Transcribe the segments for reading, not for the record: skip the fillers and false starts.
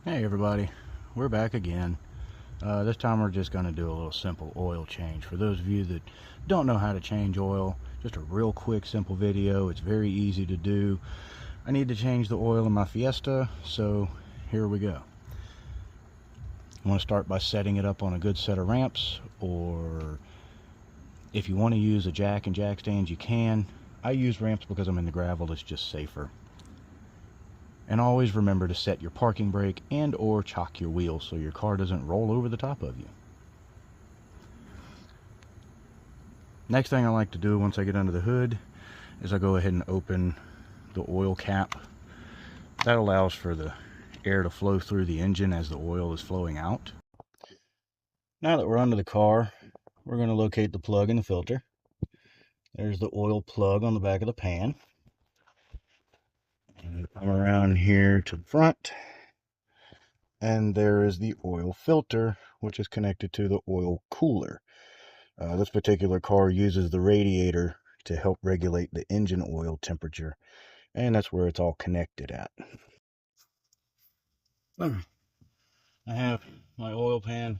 Hey everybody, we're back again. This time we're just going to do a little simple oil change. For those of you that don't know how to change oil, just a real quick simple video. It's very easy to do. I need to change the oil in my Fiesta, so here we go. You want to start by setting it up on a good set of ramps, or if you want to use a jack and jack stands, you can. I use ramps because I'm in the gravel, it's just safer. And always remember to set your parking brake and or chock your wheels so your car doesn't roll over the top of you. Next thing I like to do once I get under the hood is I go ahead and open the oil cap. That allows for the air to flow through the engine as the oil is flowing out. Now that we're under the car, we're going to locate the plug in the filter. There's the oil plug on the back of the pan. And come around here to the front, and there is the oil filter, which is connected to the oil cooler. This particular car uses the radiator to help regulate the engine oil temperature, and that's where it's all connected at. I have my oil pan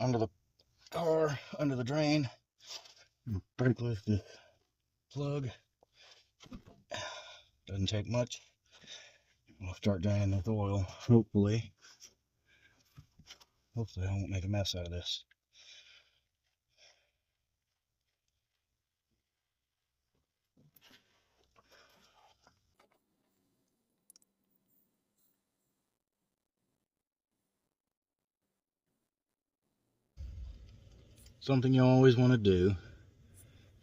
under the car, under the drain. Break loose the plug. Doesn't take much. We'll start draining this oil, hopefully. Hopefully I won't make a mess out of this. Something you always want to do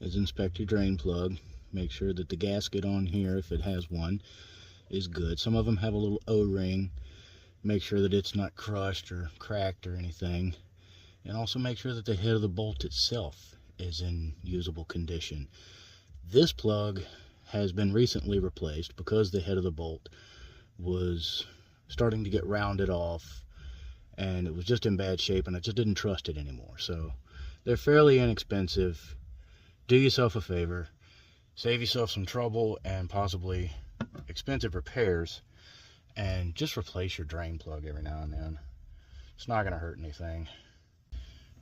is inspect your drain plug. Make sure that the gasket on here, if it has one, is good. Some of them have a little O-ring. Make sure that it's not crushed or cracked or anything. And also make sure that the head of the bolt itself is in usable condition. This plug has been recently replaced because the head of the bolt was starting to get rounded off and it was just in bad shape, and I just didn't trust it anymore. So they're fairly inexpensive. Do yourself a favor, save yourself some trouble and possibly expensive repairs, and just replace your drain plug every now and then. It's not going to hurt anything.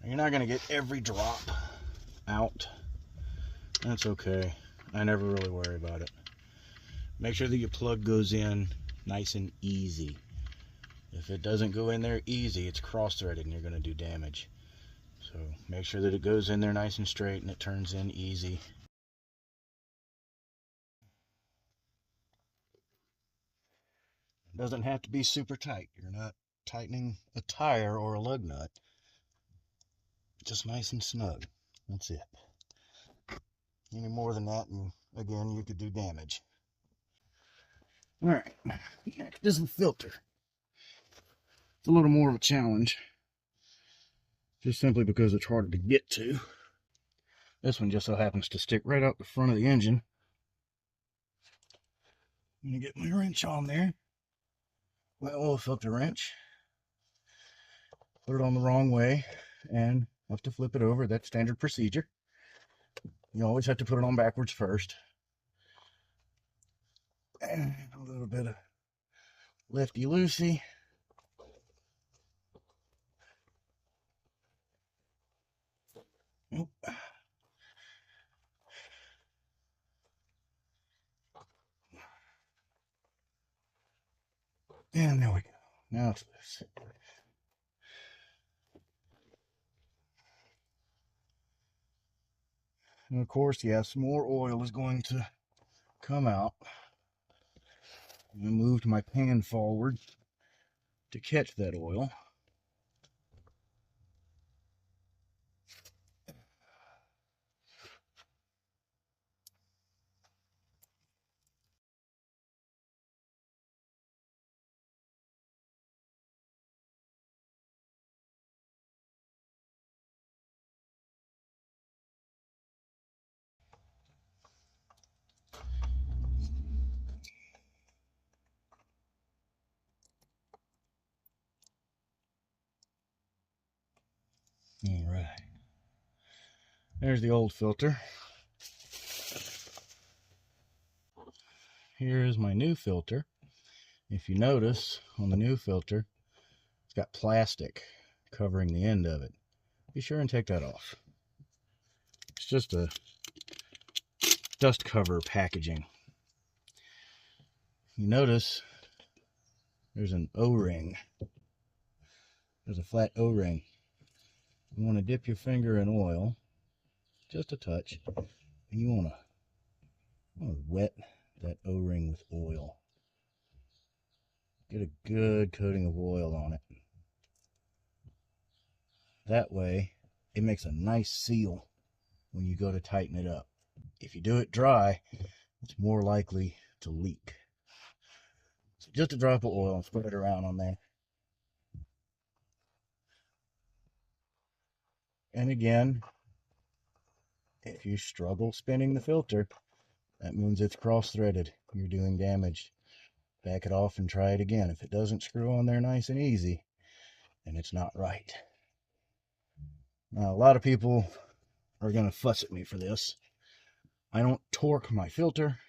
You're not going to get every drop out. That's okay. I never really worry about it. Make sure that your plug goes in nice and easy. If it doesn't go in there easy, it's cross-threaded and you're going to do damage. So make sure that it goes in there nice and straight and it turns in easy. It doesn't have to be super tight. You're not tightening a tire or a lug nut. Just nice and snug. That's it. Any more than that, and again, you could do damage. All right, next is the filter. It's a little more of a challenge, just simply because it's harder to get to. This one just so happens to stick right out the front of the engine. I'm gonna get my wrench on there. My oil filter wrench. Put it on the wrong way and have to flip it over. That's standard procedure. You always have to put it on backwards first. And a little bit of lefty-loosey. Oop. And there we go. Now it's loose. And of course, yes, more oil is going to come out. I moved my pan forward to catch that oil. All right. There's the old filter. Here is my new filter. If you notice on the new filter, it's got plastic covering the end of it. Be sure and take that off. It's just a dust cover packaging. You notice there's an O-ring. There's a flat O-ring. You want to dip your finger in oil, just a touch, and you want to wet that O-ring with oil. Get a good coating of oil on it. That way, it makes a nice seal when you go to tighten it up. If you do it dry, it's more likely to leak. So just a drop of oil and spread it around on there. And again, if you struggle spinning the filter, that means it's cross-threaded. You're doing damage. Back it off and try it again. If it doesn't screw on there nice and easy, then it's not right. Now, a lot of people are going to fuss at me for this. I don't torque my filter.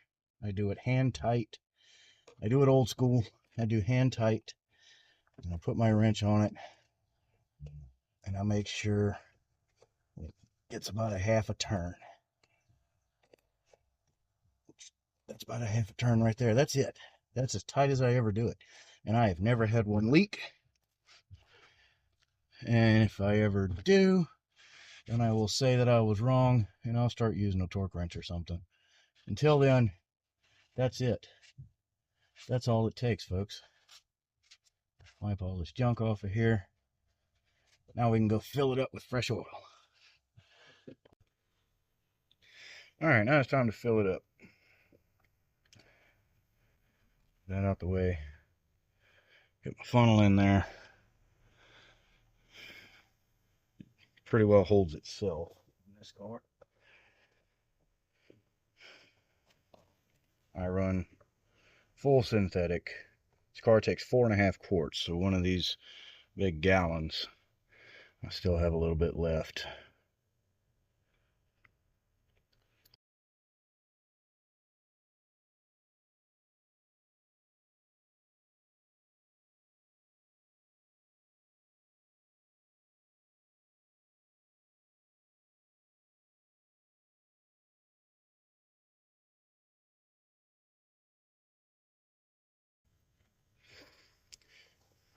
I do it hand tight. I do it old school. I do hand tight. And I put my wrench on it. And I make sure it gets about a half a turn. That's about a half a turn right there. That's it. That's as tight as I ever do it. And I have never had one leak. And if I ever do, then I will say that I was wrong, and I'll start using a torque wrench or something. Until then, that's it. That's all it takes, folks. Wipe all this junk off of here. Now we can go fill it up with fresh oil. Alright, now it's time to fill it up. That out the way. Get my funnel in there. Pretty well holds itself in this car. I run full synthetic. This car takes 4.5 quarts, so one of these big gallons. I still have a little bit left.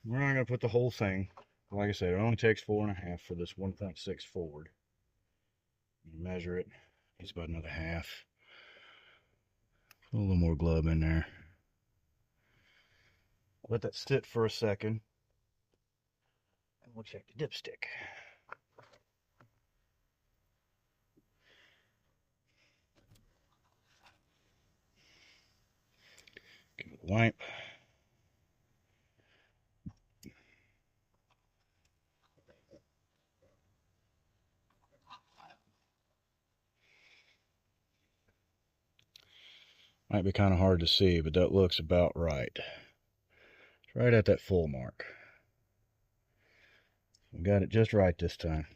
We're not going to put the whole thing. Like I said, it only takes 4.5 for this 1.6 Ford. You measure it. It's about another half. Put a little more glove in there. Let that sit for a second. And we'll check the dipstick. Give it a wipe. Might be kind of hard to see, but that looks about right. It's right at that full mark. We got it just right this time.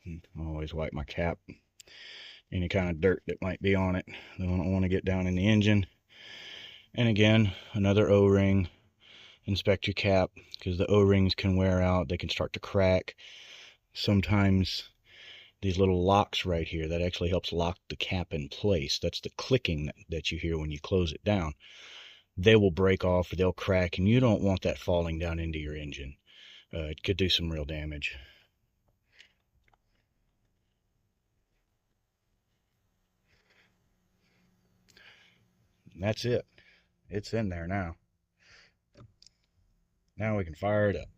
I always wipe my cap. Any kind of dirt that might be on it. I don't want to get down in the engine. And again, another O-ring. Inspect your cap, because the O-rings can wear out. They can start to crack. Sometimes these little locks right here, that actually helps lock the cap in place. That's the clicking that you hear when you close it down. They will break off, they'll crack, and you don't want that falling down into your engine. It could do some real damage. And that's it. It's in there now. Now we can fire it up.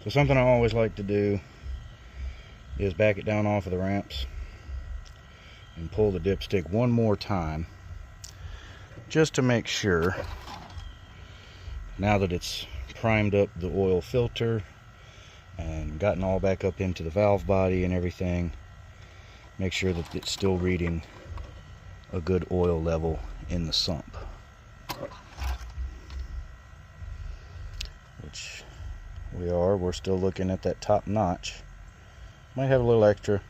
So something I always like to do is back it down off of the ramps and pull the dipstick one more time, just to make sure, now that it's primed up the oil filter and gotten all back up into the valve body and everything, make sure that it's still reading a good oil level in the sump, which we're still looking at that top notch. Might have a little extra,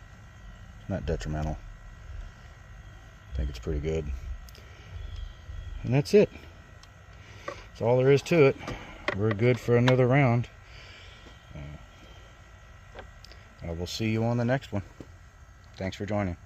not detrimental. I think it's pretty good. And that's it. That's all there is to it. We're good for another round. I will see you on the next one. Thanks for joining.